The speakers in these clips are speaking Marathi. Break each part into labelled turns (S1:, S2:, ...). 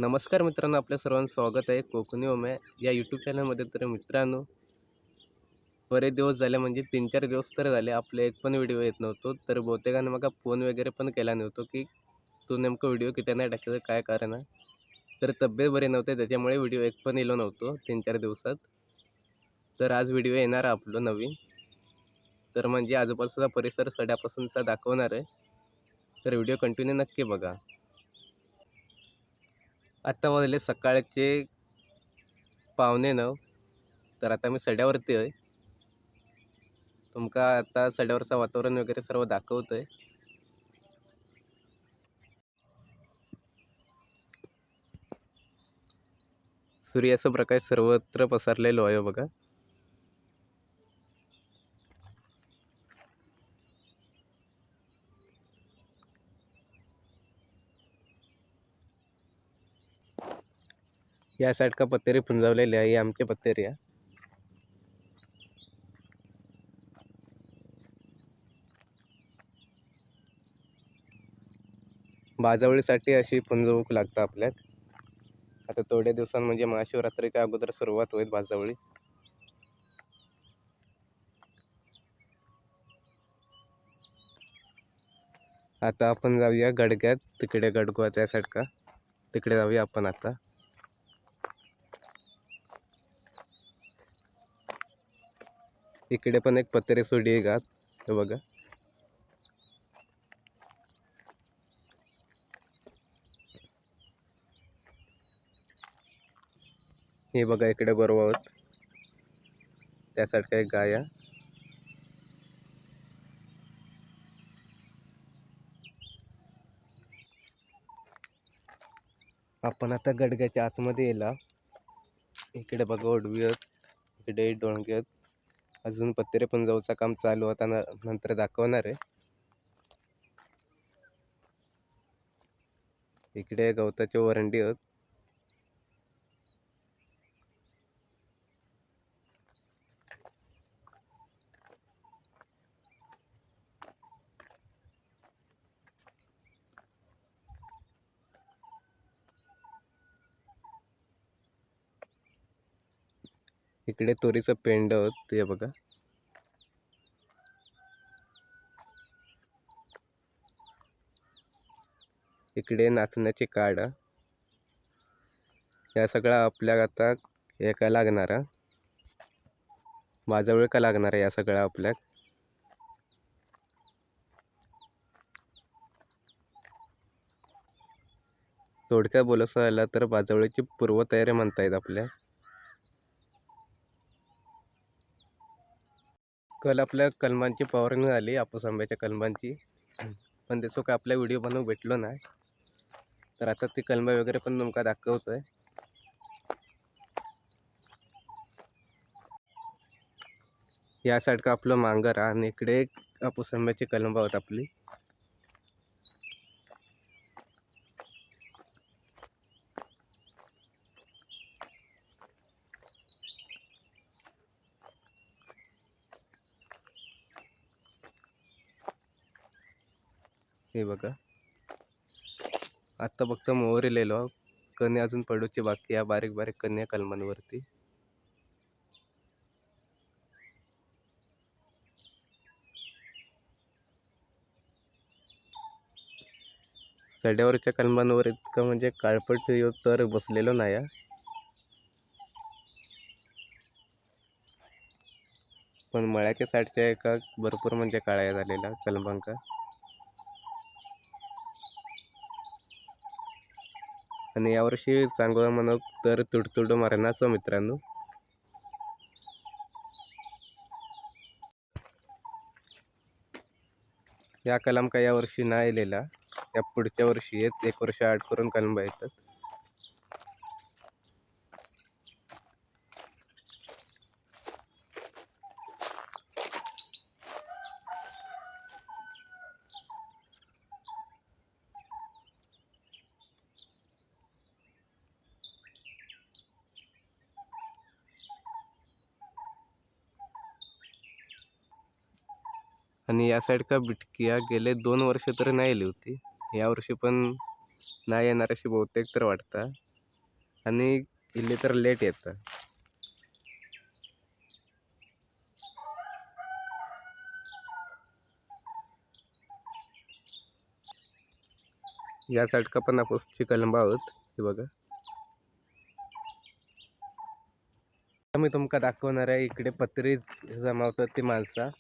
S1: नमस्कार मित्रांनो, आपल्या सर्वांचं स्वागत आहे कोकणी ओम्या या यूट्यूब चॅनलमध्ये. तर मित्रांनो, बरेच दिवस झाले म्हणजे 3-4 दिवस तर झाले आपले एक पण व्हिडिओ येत नव्हतो. तर बहुतेकांना मग फोन वगैरे पण केला नव्हतो, की तू नेमकं व्हिडिओ किती नाही टाकायचं, काय कारण आहे? तर तब्येत बरी नव्हते त्याच्यामुळे व्हिडिओ एक पण इलो नव्हतो 3-4 दिवसात. तर आज व्हिडिओ येणार आहे आपलं नवीन. तर म्हणजे आजूबाजूचा परिसर सड्यापासूनचा दाखवणार आहे. तर व्हिडिओ कंटिन्यू नक्की बघा. आत्ता वाजले सकाळचे 8:45. तर आता मी सड्यावरती आहे. तुमका आता सड्यावरचं वातावरण वगैरे सर्व दाखवतोय. सूर्याचा प्रकाश सर्वत्र पसरलेलो आहे बघा. या साईड का पत्तेरी पुंजावलेली आहे, ही आमची पत्तेरी आहे. बाजावळीसाठी अशी पुंजवूक लागतं आपल्यात. आता थोड्या दिवसांत म्हणजे महाशिवरात्रीच्या अगोदर सुरुवात होईल बाजावळी. आता आपण जाऊया गडग्यात, तिकडे गडगोवा त्या साईड का तिकडे जाऊया आपण आता. इकडे पण एक पत्तेरी सोडी आहे गात, हे बघा. हे बघा इकडे बरोबर त्या साईड का एक गाय आहे. आपण आता गडग्याच्या आतमध्ये येला. इकडे बघा ओडवी आहेत, इकडे डोंगे आहेत. अजून पत्तेरी पुंजवचं काम चालू होता, नंतर दाखवणार आहे. इकडे गवताचे वरंडी आहेत. इकडे तुरीचं पेंड होत, ते बघा. इकडे नाचण्याची काड. या सगळा आपल्या आता हे काय लागणार आहे, माझा वेळ का लागणार आहे या सगळ्या आपल्या. थोडक्यात बोलायचं झालं तर बाजावळीची पूर्वतयारी म्हणता येत आपल्या. काल आपल्या कलमांची फवारणी झाली, आपूस आंब्याच्या कलमांची. पण त्याचं काय आपल्या व्हिडिओ बनवू भेटलो नाही. तर आता ती कलमा वगैरे पण तुमका दाखवतोय. या साईड का आपलं मांगर आहे आणि इकडे आपूस आंब्याची कलमा होत आपली. हे बघा, आत्ता फक्त मोहर इलेलो, कणी अजून पडूची बाकी आहे, बारीक बारीक कणी कलमांवरती. सड्यावरच्या कलमांवर इतकं म्हणजे काळपट तर बसलेलो नाही. पण मळ्याच्या साईडच्या एका भरपूर म्हणजे काळ्या झालेला कलमांका. आणि यावर्षी चांगलं म्हणत तर तुडतुड मारण्याचं मित्रांनो. या कलम का यावर्षी नाही आलेला, या पुढच्या वर्षी येत, 1 वर्ष आड करून कलम येतात. आणि या साईड का बिटकिया गेले 2 वर्ष तरी नाही आली होती. यावर्षी पण नाही येणार अशी बहुतेक तर वाटतं. आणि इल्ली तर लेट येतं. या साईडका पण आपण कलंब आहोत. हे बघा, मी तुमका दाखवणार आहे. इकडे पत्री जमावतात ती माणसं.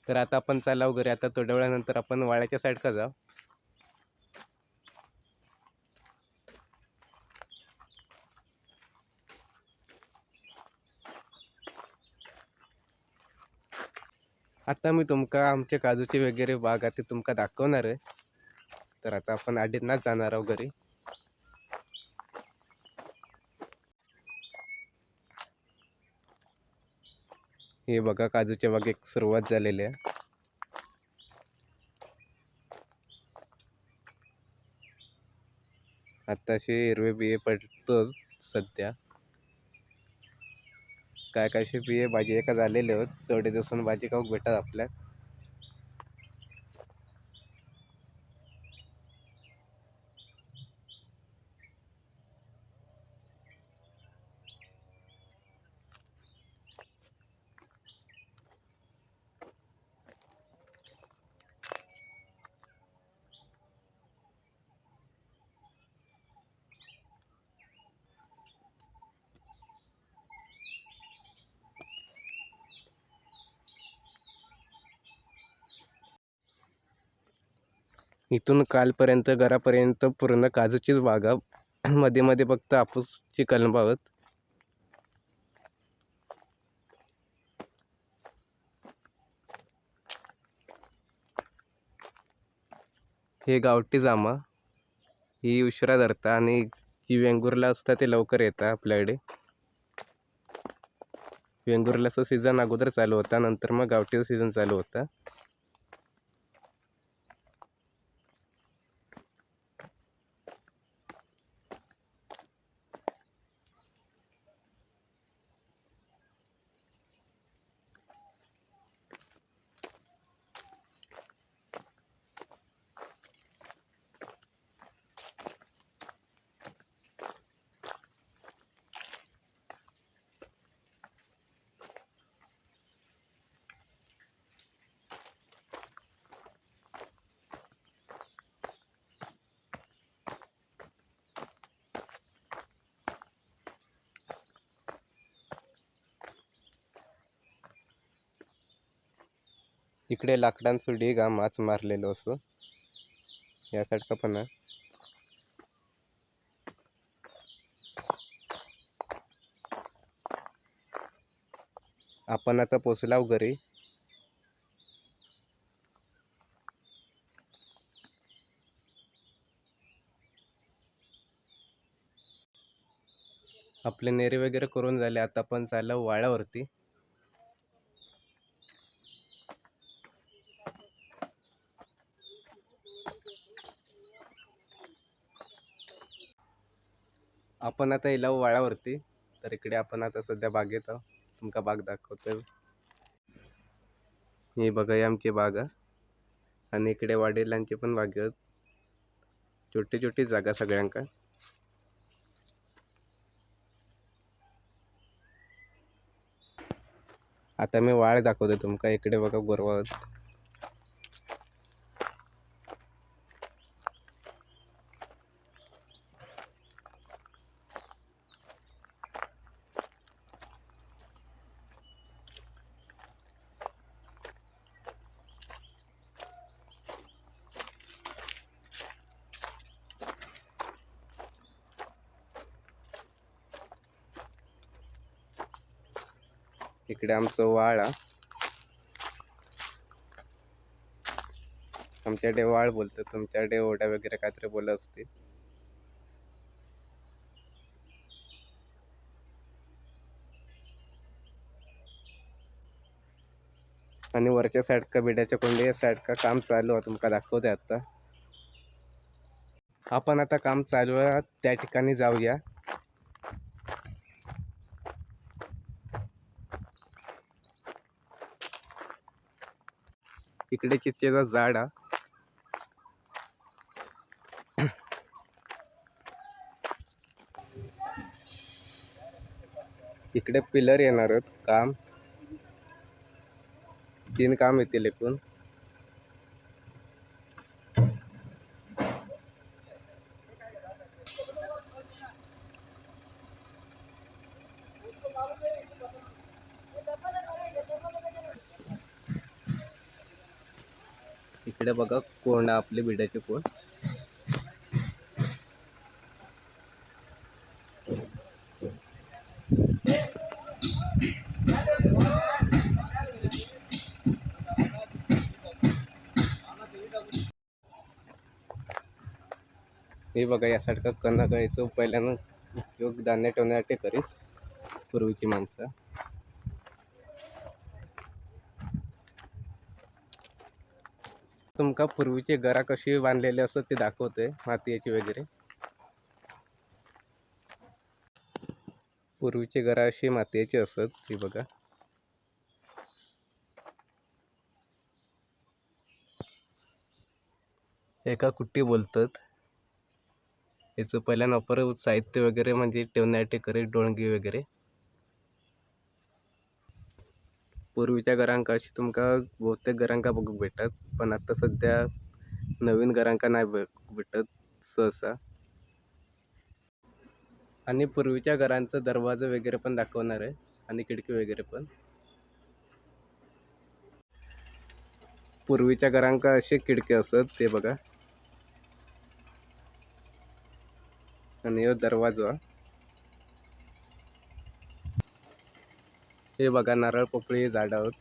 S1: तर आता आपण चालला वगैरे. आता थोड्या वेळानंतर आपण वाड्याच्या साईड का जाऊ. आता मी तुमका आमच्या काजूची वगैरे बाग आहे ते तुमका दाखवणार आहे. तर आता आपण आडीनाच जाणार आहोत घरी. हे बघा, काजूच्या बागेक सुरुवात झालेली आहे. आताशी हिरवे बिये पडतोच सध्या. काय कायशी बिये भाजी एका झालेले होत. थोडे दिवसांनी भाजी खाऊक भेटत आपल्या. इथून कालपर्यंत घरापर्यंत पूर्ण काजूचीच बागा. मध्ये मध्ये फक्त हापूसची कलम आहोत. हे गावठी जामा ही उशिरा धरता आणि जी वेंगुर्ला असता ते लवकर येतात आपल्याकडे. वेंगुर्ल्याचा सीझन अगोदर चालू होता, नंतर मग गावठीचा सीझन चालू होता. इकडे लाकडांचं ढीग हा माच मारलेलो असो. या साईडका पण आहे. आपण आता पोचलाव घरी. आपले नेरे वगैरे करून झाले. आता आपण चाललो वाड्यावरती. आपण आता येलो वाड्यावरती. तर इकडे आपण आता सध्या बागेत आहोत. तुमका बाग दाखवतोय. ही बघा, ही आमची बाग आहे. आणि इकडे वडिलांची पण बाग आहेत. छोटी छोटी जागा सगळ्यांका. आता मी वाळ दाखवतो तुमका. इकडे बघा गोरवा आहेत. इकडे आमचं वाळ आहे. आमच्याकडे वाळ बोलतात, तुमच्याकडे ओढा वगैरे काहीतरी बोलत असतील. आणि वरच्या साईड का बिड्याच्या कोंडी या साईड का काम चालू आहे, तुमका दाखवते आता. आपण आता काम चालू आहे त्या ठिकाणी जाऊया. इकडे चिंचेचा झाड हा. इकडे पिलर येणार आहेत. काम 3 काम येतील एकूण. इकडे बघा कोंड आपले बिड्याचे कोंड. हे बघा यासारखं कणक यायचं पहिल्यानं उपयोग धान्य ठेवण्यासाठी करीत पूर्वीची माणसं. तुमका पूर्वीचे घरा कशी बांधलेले असत ते दाखवते, मातीची वगैरे. पूर्वीचे घरा अशी मातीची असत. ती बघा. एका कुट्टी बोलतात. याचं पहिल्यानं वापर साहित्य वगैरे म्हणजे ठेवण्यासाठी करीत, डोळगी वगैरे. पूर्वीच्या घरांका अशी तुमका बहुतेक घरांका बघूक भेटत, पण आता सध्या नवीन घरांका नाही भेटत सहसा. आणि पूर्वीच्या घरांचा दरवाजा वगैरे पण दाखवणार आहे आणि खिडकी वगैरे पण. पूर्वीच्या घरांका असे खिडकी असत ते बघा. आणि हा दरवाजा. हे बघा नारळ पोपळी झाड आहोत.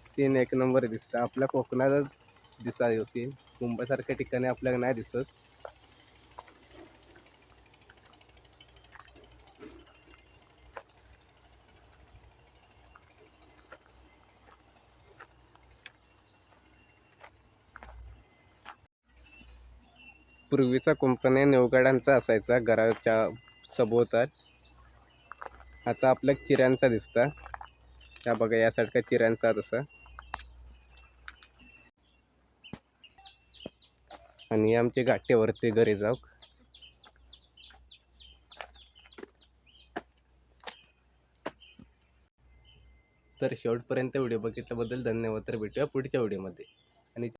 S1: सीन एक नंबर दिसतं. आपल्या कोकणातच दिसा ह्यो सीन. मुंबईसारख्या ठिकाणी आपल्याला नाही दिसत. पूर्वीचा कुंपणे नेवगडांचा असायचा घराच्या सभोवताल. आता आपल्या चिऱ्यांचा दिसता. त्या बघा यासारख्या चिऱ्यांचा तसा. आणि आमचे घाट्यावरती घरी जाऊ. तर शेवटपर्यंत व्हिडिओ बघितल्याबद्दल धन्यवाद. तर भेटूया पुढच्या व्हिडिओमध्ये.